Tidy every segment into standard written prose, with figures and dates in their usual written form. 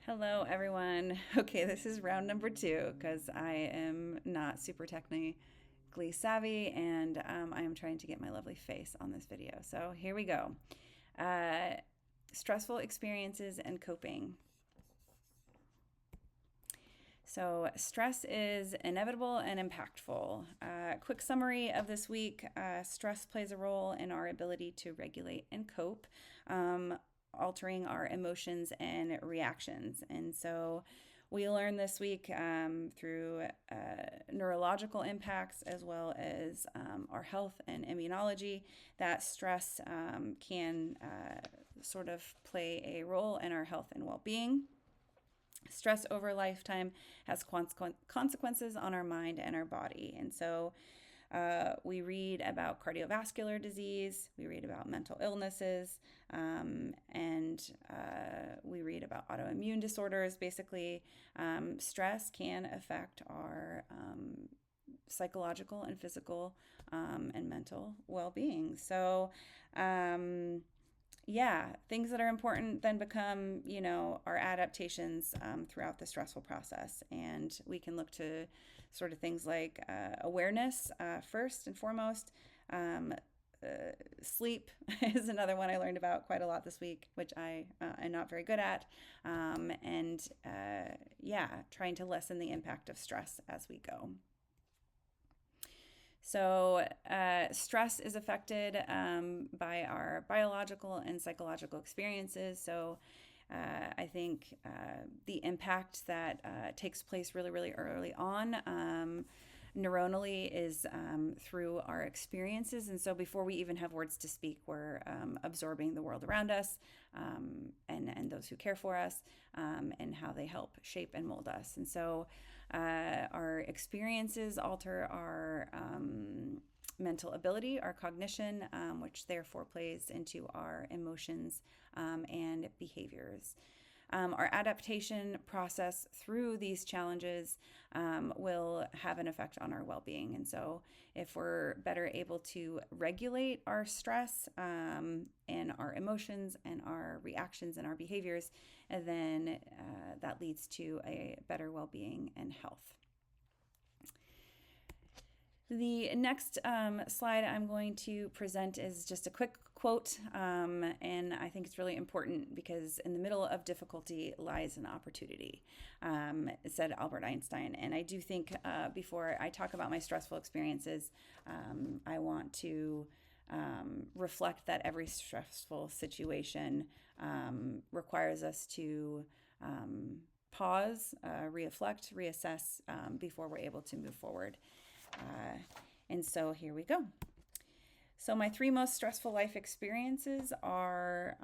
Hello, everyone. Okay, this is round number two because I am not super technically savvy and I am trying to get my lovely face on this video. So here we go. Uh, Stressful experiences and coping. So, stress is inevitable and impactful. Quick summary of this week: stress plays a role in our ability to regulate and cope, altering our emotions and reactions. And so, we learned this week through neurological impacts as well as our health and immunology that stress can sort of play a role in our health and well being. Stress over a lifetime has consequences on our mind and our body. And so we read about cardiovascular disease, we read about mental illnesses, and we read about autoimmune disorders. Basically, stress can affect our psychological and physical and mental well being. So, yeah, things that are important then become, our adaptations throughout the stressful process. And we can look to sort of things like awareness first and foremost. Um, uh, Sleep is another one I learned about quite a lot this week, which I am not very good at. And yeah, trying to lessen the impact of stress as we go. So, stress is affected by our biological and psychological experiences. So, I think the impact that takes place really, really early on neuronally is through our experiences. And so, before we even have words to speak, we're absorbing the world around us and those who care for us and how they help shape and mold us. And so, our experiences alter our mental ability, our cognition, which therefore plays into our emotions and behaviors. Our adaptation process through these challenges will have an effect on our well being. And so, if we're better able to regulate our stress and our emotions and our reactions and our behaviors, then that leads to a better well being and health. The next slide I'm going to present is just a quick quote, and I think it's really important because in the middle of difficulty lies an opportunity, said Albert Einstein. And I do think before I talk about my stressful experiences, I want to reflect that every stressful situation requires us to pause, reflect, reassess before we're able to move forward. And so here we go. So, my three most stressful life experiences are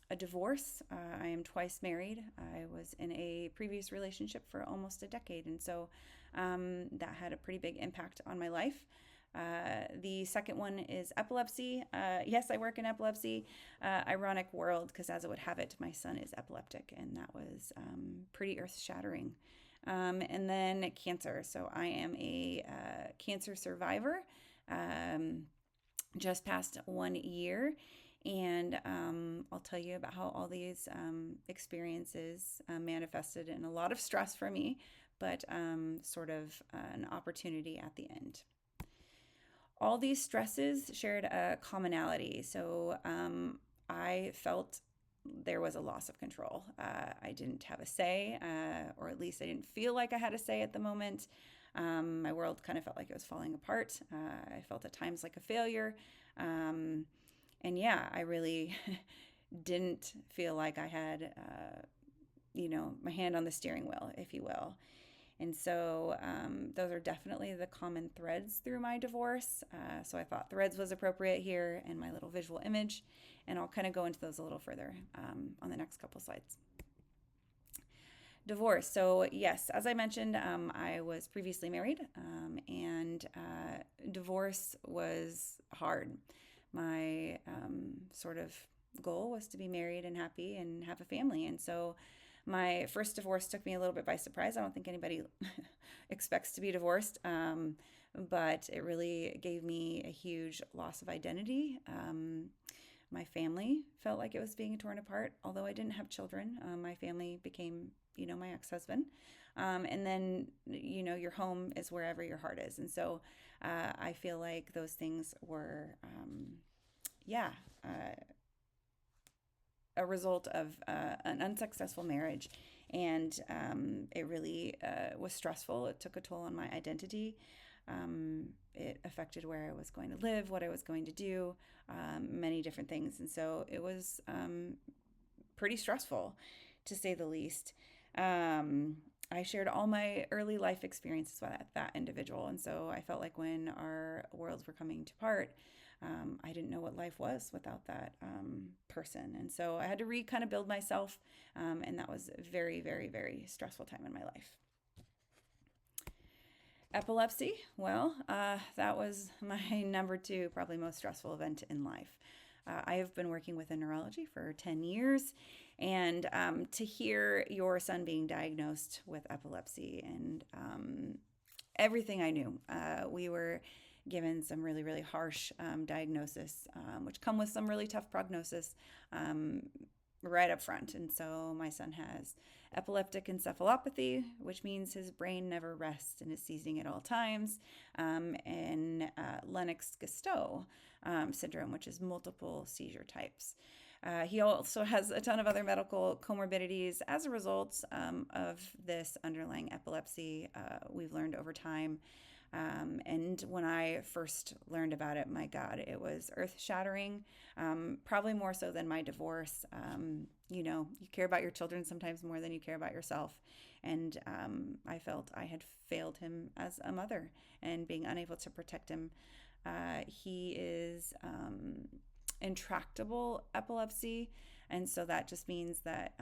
a divorce. I am twice married. I was in a previous relationship for almost a decade. And so that had a pretty big impact on my life. The second one is epilepsy. Yes, I work in epilepsy. Ironic world, because as it would have it, my son is epileptic, and that was pretty earth shattering. And then cancer. So I am a cancer survivor, just past 1 year. And I'll tell you about how all these experiences manifested in a lot of stress for me, but sort of an opportunity at the end. All these stresses shared a commonality. So I felt there was a loss of control. I didn't have a say, or at least I didn't feel like I had a say at the moment. My world kind of felt like it was falling apart. I felt at times like a failure. And yeah, I really didn't feel like I had, my hand on the steering wheel, if you will. And so those are definitely the common threads through my divorce. So I thought threads was appropriate here in my little visual image. And I'll kind of go into those a little further on the next couple slides. Divorce. So, yes, as I mentioned, I was previously married, and divorce was hard. My sort of goal was to be married and happy and have a family. And so my first divorce took me a little bit by surprise. I don't think anybody expects to be divorced, but it really gave me a huge loss of identity. My family felt like it was being torn apart, although I didn't have children. My family became, my ex-husband. And then, your home is wherever your heart is. And so I feel like those things were, yeah, a result of an unsuccessful marriage. And it really was stressful. It took a toll on my identity. It affected where I was going to live, what I was going to do, many different things. And so it was pretty stressful, to say the least. I shared all my early life experiences with that individual. And so I felt like when our worlds were coming to part, I didn't know what life was without that person. And so I had to kind of build myself. And that was a very, very, very stressful time in my life. Epilepsy, well, that was my number 2, probably most stressful event in life. I have been working within neurology for 10 years, and to hear your son being diagnosed with epilepsy and everything I knew, we were given some really, really harsh diagnosis, which come with some really tough prognosis right up front. And so my son has epileptic encephalopathy, which means his brain never rests and is seizing at all times, and Lennox-Gastaut syndrome, which is multiple seizure types. He also has a ton of other medical comorbidities as a result of this underlying epilepsy. We've learned over time. And when I first learned about it, my God, it was earth-shattering, probably more so than my divorce. You care about your children sometimes more than you care about yourself. And I felt I had failed him as a mother and being unable to protect him. He is intractable epilepsy, and so that just means that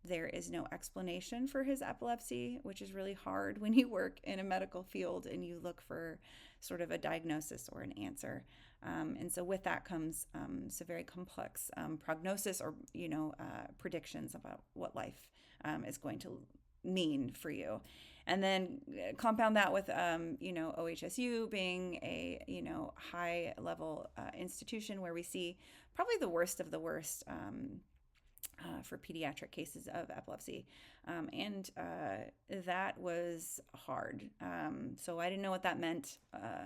there is no explanation for his epilepsy, which is really hard when you work in a medical field and you look for sort of a diagnosis or an answer. And so with that comes some very complex prognosis or, predictions about what life is going to mean for you. And then compound that with, OHSU being a, high level institution where we see probably the worst of the worst for pediatric cases of epilepsy. And that was hard. So I didn't know what that meant.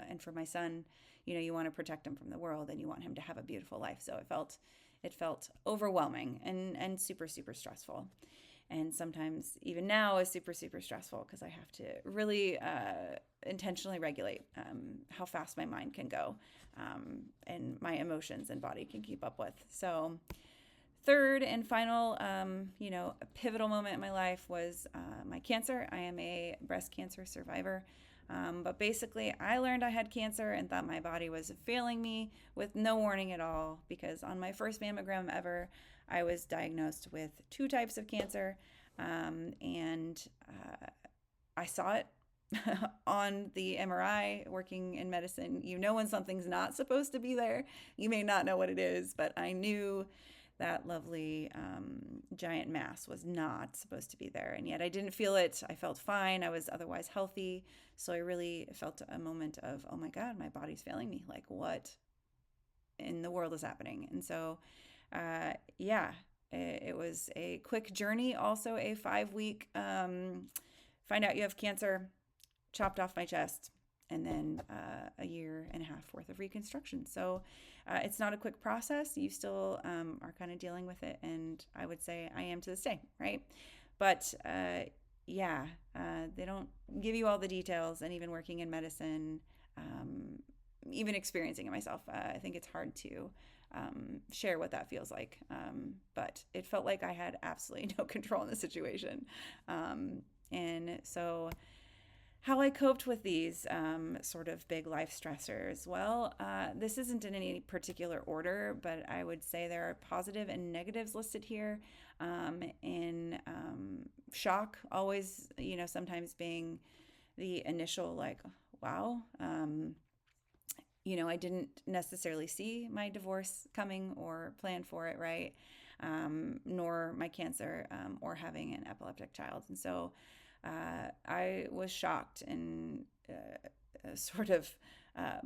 And for my son, you want to protect him from the world and you want him to have a beautiful life. So it felt overwhelming and super, super stressful. And sometimes even now is super, super stressful because I have to really intentionally regulate how fast my mind can go and my emotions and body can keep up with. So third and final, pivotal moment in my life was my cancer. I am a breast cancer survivor. But basically, I learned I had cancer and thought my body was failing me with no warning at all because on my first mammogram ever, I was diagnosed with 2 types of cancer, and I saw it on the MRI. Working in medicine, when something's not supposed to be there. You may not know what it is, but I knew that lovely giant mass was not supposed to be there, and yet I didn't feel it. I felt fine. I was otherwise healthy, so I really felt a moment of, oh my God, my body's failing me. Like, what in the world is happening? And so it was a quick journey, also a 5-week find out you have cancer, chopped off my chest, and then a 1.5 years worth of reconstruction. So it's not a quick process. You still are kind of dealing with it, and I would say I am to this day, right? But they don't give you all the details, and even working in medicine, even experiencing it myself, I think it's hard to share what that feels like. But it felt like I had absolutely no control in the situation. And so how I coped with these sort of big life stressors. Well, this isn't in any particular order, but I would say there are positive and negatives listed here. In shock, always, sometimes being the initial like, wow, I didn't necessarily see my divorce coming or plan for it, right? Nor my cancer or having an epileptic child. And so I was shocked and sort of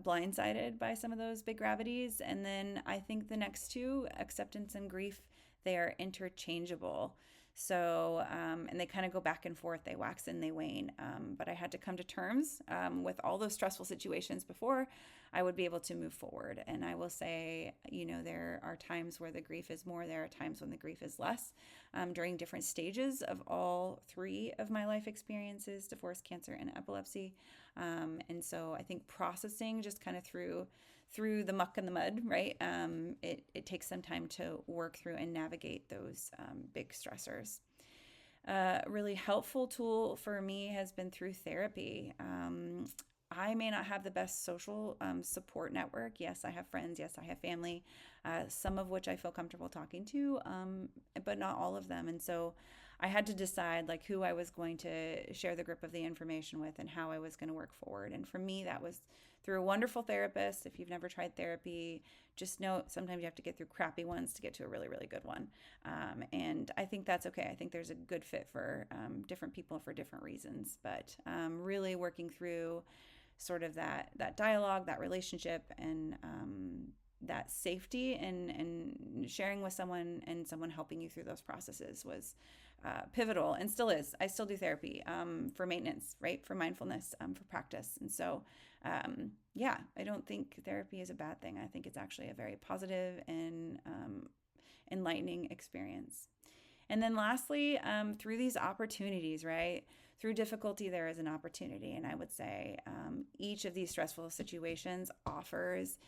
blindsided by some of those big gravities. And then I think the next two, acceptance and grief, they are interchangeable. So, and they kind of go back and forth, they wax and they wane. But I had to come to terms with all those stressful situations before I would be able to move forward. And I will say, there are times where the grief is more, there are times when the grief is less during different stages of all three of my life experiences: divorce, cancer, and epilepsy. And so I think processing just kind of through the muck and the mud, right? It takes some time to work through and navigate those big stressors. A really helpful tool for me has been through therapy. I may not have the best social support network. Yes, I have friends. Yes, I have family, some of which I feel comfortable talking to, but not all of them. And so I had to decide like who I was going to share the grip of the information with and how I was going to work forward. And for me, that was through a wonderful therapist. If you've never tried therapy, just know sometimes you have to get through crappy ones to get to a really, really good one. And I think that's okay. I think there's a good fit for different people for different reasons, but really working through sort of that dialogue, that relationship, and that safety and sharing with someone and someone helping you through those processes was pivotal, and still is. I still do therapy for maintenance, right? For mindfulness, for practice. And so, I don't think therapy is a bad thing. I think it's actually a very positive and enlightening experience. And then lastly, through these opportunities, right? Through difficulty, there is an opportunity. And I would say each of these stressful situations offers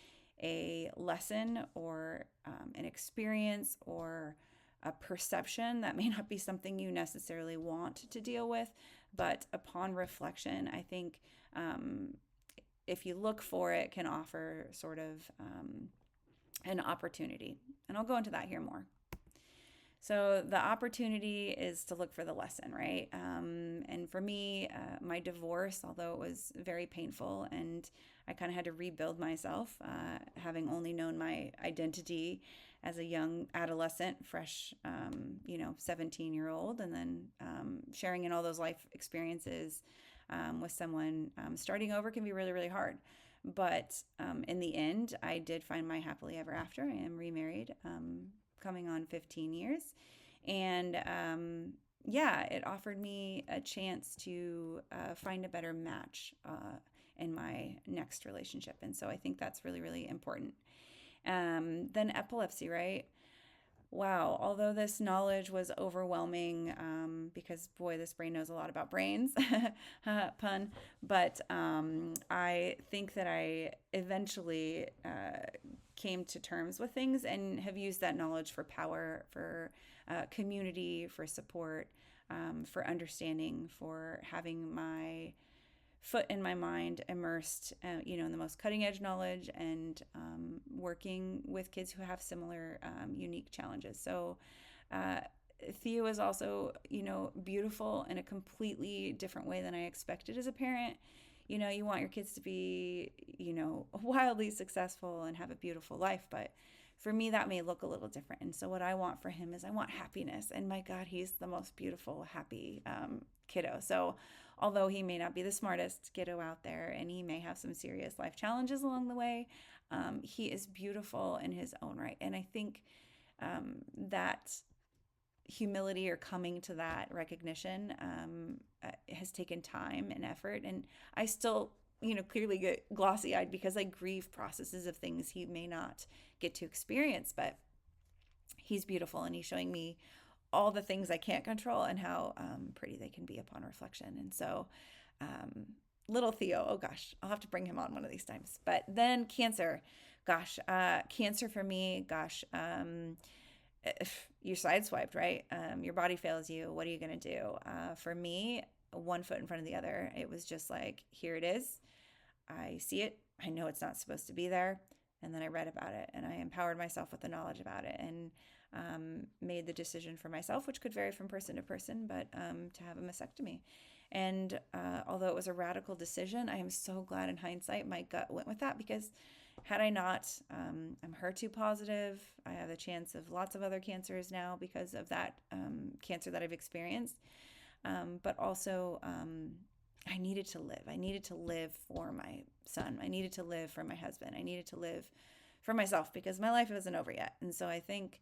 a lesson or an experience or a perception that may not be something you necessarily want to deal with, but upon reflection, I think if you look for it, can offer sort of an opportunity. And I'll go into that here more. So the opportunity is to look for the lesson, right? And for me, my divorce, although it was very painful and I kind of had to rebuild myself, having only known my identity as a young adolescent, fresh, 17-year-old, and then sharing in all those life experiences with someone starting over can be really, really hard. But in the end, I did find my happily ever after. I am remarried, coming on 15 years. And it offered me a chance to find a better match in my next relationship. And so I think that's really, really important. Then epilepsy, right? Wow, although this knowledge was overwhelming, because boy, this brain knows a lot about brains, pun, but I think that I eventually came to terms with things and have used that knowledge for power, for community, for support, for understanding, for having my foot in my mind immersed, in the most cutting edge knowledge and working with kids who have similar unique challenges. So Theo is also, beautiful in a completely different way than I expected as a parent. You want your kids to be, wildly successful and have a beautiful life, but for me, that may look a little different. And so what I want for him is I want happiness. And my God, he's the most beautiful, happy kiddo. So although he may not be the smartest kiddo out there and he may have some serious life challenges along the way, he is beautiful in his own right. And I think that humility or coming to that recognition has taken time and effort. And I still, clearly get glossy-eyed because I grieve processes of things he may not get to experience, but he's beautiful and he's showing me all the things I can't control and how pretty they can be upon reflection. And so little Theo, oh gosh, I'll have to bring him on one of these times. But then cancer, gosh, cancer for me, gosh, if you're sideswiped, right? Your body fails you. What are you going to do? For me, one foot in front of the other, it was just like, here it is. I see it. I know it's not supposed to be there. And then I read about it and I empowered myself with the knowledge about it and made the decision for myself, which could vary from person to person, but to have a mastectomy. And although it was a radical decision, I am so glad in hindsight my gut went with that, because had I not, I'm HER2 positive. I have a chance of lots of other cancers now because of that cancer that I've experienced. But also I needed to live. I needed to live for my son. I needed to live for my husband. I needed to live for myself because my life wasn't over yet. And so I think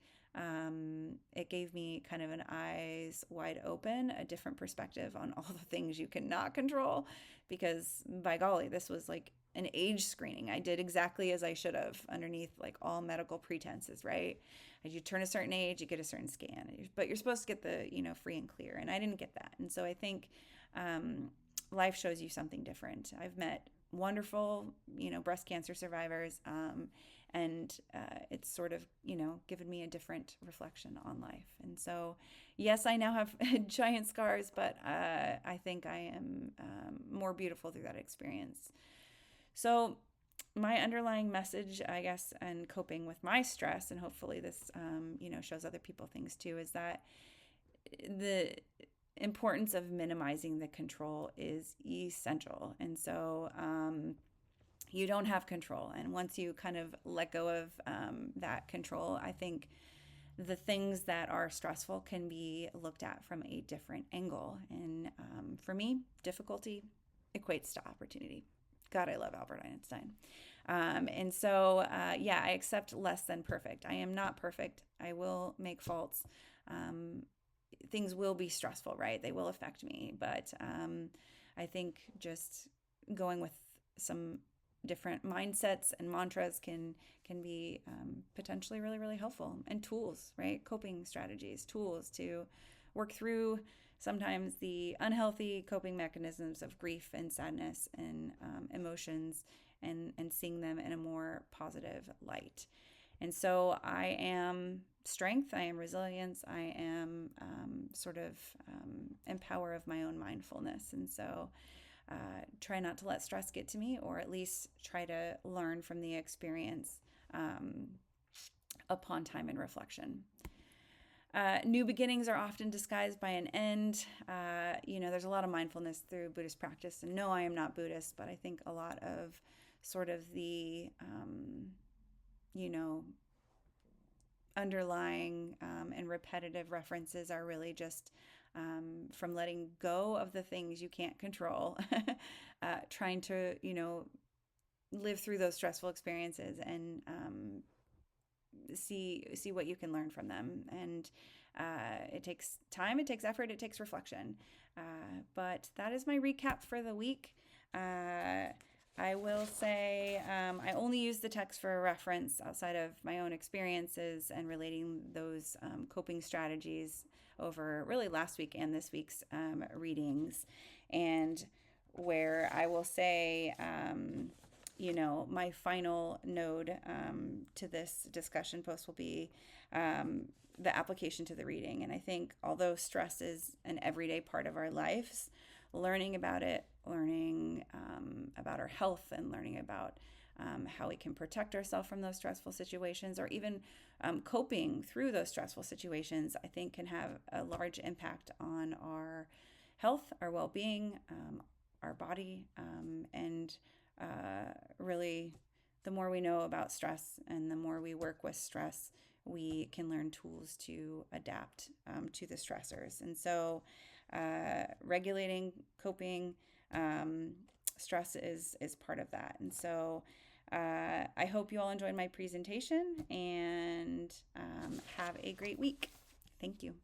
it gave me kind of an eyes wide open, a different perspective on all the things you cannot control. Because by golly, this was like an age screening. I did exactly as I should have underneath like all medical pretenses, right? As you turn a certain age, you get a certain scan, but you're supposed to get the, free and clear. And I didn't get that. And so I think life shows you something different. I've met wonderful, breast cancer survivors, and it's sort of, given me a different reflection on life. And so, yes, I now have giant scars, but I think I am more beautiful through that experience. So my underlying message, I guess, and coping with my stress, and hopefully this, shows other people things too, is that the importance of minimizing the control is essential. And so you don't have control. And once you kind of let go of that control, I think the things that are stressful can be looked at from a different angle. And for me, difficulty equates to opportunity. God, I love Albert Einstein. And so, I accept less than perfect. I am not perfect. I will make faults. Things will be stressful, right? They will affect me. But I think just going with some different mindsets and mantras can be potentially really, really helpful. And tools, right? Coping strategies, tools to work through sometimes the unhealthy coping mechanisms of grief and sadness and emotions, and seeing them in a more positive light. And so I am strength, I am resilience, I am empower of my own mindfulness. And so try not to let stress get to me, or at least try to learn from the experience upon time and reflection. New beginnings are often disguised by an end. There's a lot of mindfulness through Buddhist practice. And no, I am not Buddhist, but I think a lot of sort of the, underlying and repetitive references are really just from letting go of the things you can't control, trying to, live through those stressful experiences and see what you can learn from them. And it takes time, it takes effort, it takes reflection. But that is my recap for the week. I will say I only use the text for a reference outside of my own experiences and relating those coping strategies over really last week and this week's readings. And where I will say, my final node to this discussion post will be the application to the reading. And I think although stress is an everyday part of our lives, learning about it, learning about our health, and learning about how we can protect ourselves from those stressful situations, or even coping through those stressful situations, I think can have a large impact on our health, our well-being, our body, and really, the more we know about stress and the more we work with stress, we can learn tools to adapt to the stressors. And so regulating, coping, stress is part of that. And so I hope you all enjoyed my presentation, and have a great week. Thank you.